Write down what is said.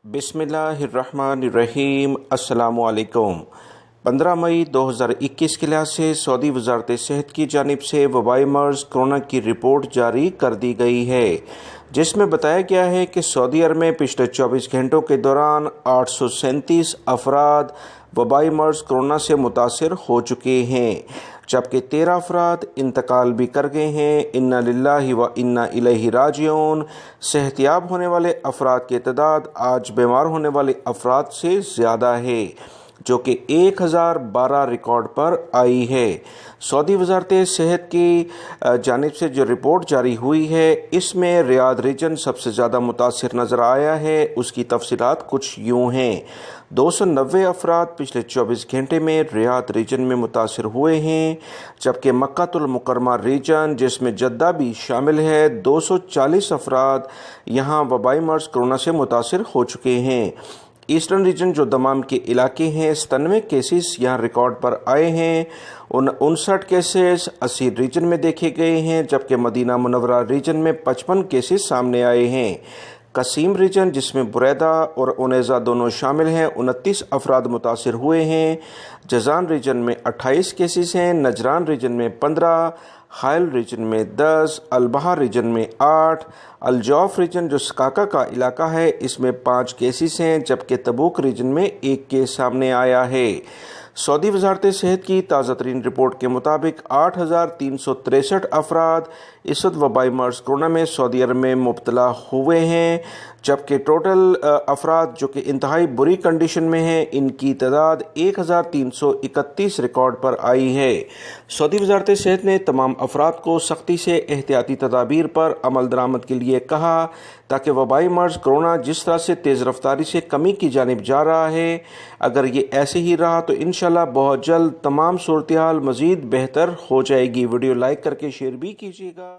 बिस्मिल्लाहिर्रहमानिर्रहीम। अस्सलामु अलैकुम। 15 मई 2021 के लिहाज से सऊदी वजारत सेहत की जानिब से वबाई मर्ज़ कोरोना की रिपोर्ट जारी कर दी गई है, जिसमें बताया गया है कि सऊदी अरब में पिछले 24 घंटों के दौरान 837 अफराद वबाई मर्ज़ कोरोना से मुतासर हो चुके हैं, जबकि 13 अफराद इंतकाल भी कर गए हैं। इन्ना लिल्लाहि व इन्ना इलैहि राजिऊन। सेहतियाब होने वाले अफराद की तादाद आज बीमार होने वाले अफराद से ज़्यादा है, जो कि 1012 रिकॉर्ड पर आई है। सऊदी वजारत सेहत की जानिब से जो रिपोर्ट जारी हुई है, इसमें रियाद रीजन सबसे ज़्यादा मुतासिर नज़र आया है। उसकी तफसीलात कुछ यूँ हैं। 290 अफराद पिछले 24 घंटे में रियाद रीजन में मुतासिर हुए हैं, जबकि मक्कातुल मुकर्रमा रीजन, जिसमें जद्दा भी शामिल है, 240 अफराद यहाँ वबाई मर्ज़ कोरोना से मुतासिर हो चुके हैं। ईस्टर्न रीजन जो दमाम के इलाके हैं, 97 केसेस यहाँ रिकॉर्ड पर आए हैं। 59 केसेस असीर रीजन में देखे गए हैं, जबकि मदीना मुनव्वरा रीजन में 55 केसेस सामने आए हैं। कसीम रीजन, जिसमें बुरैदा और उनैज़ा दोनों शामिल हैं, 29 अफराद मुतासिर हुए हैं। जज़ान रीजन में 28 केसेस हैं। नजरान रीजन में 15, हायल रीजन में 10, अलबहार रीजन में 8, अलजौफ रीजन जो सकाका का इलाका है, इसमें 5 केसेस हैं, जबकि तबूक रीजन में 1 केस सामने आया है। सऊदी वजारत सेहत की ताज़ा तरीन रिपोर्ट के मुताबिक 8,363 अफराद इस वक्त वबाई मर्ज़ कोरोना में सऊदी अरब में मुब्तला हुए हैं, जबकि टोटल अफराद जो कि इंतहाई बुरी कंडीशन में हैं, इनकी तादाद 1,331 रिकॉर्ड पर आई है। सऊदी वजारत सेहत ने तमाम अफराद को सख्ती से एहतियाती तदाबीर पर अमल दरामद के लिए कहा, ताकि वबाई मर्ज़ कोरोना जिस तरह से तेज़ रफ्तारी से कमी की जानिब जा रहा है, अगर ये ऐसे ही रहा तो इंशाल्लाह बहुत जल्द तमाम सूरत हाल मज़ीद बेहतर हो जाएगी। वीडियो लाइक करके शेयर भी कीजिएगा।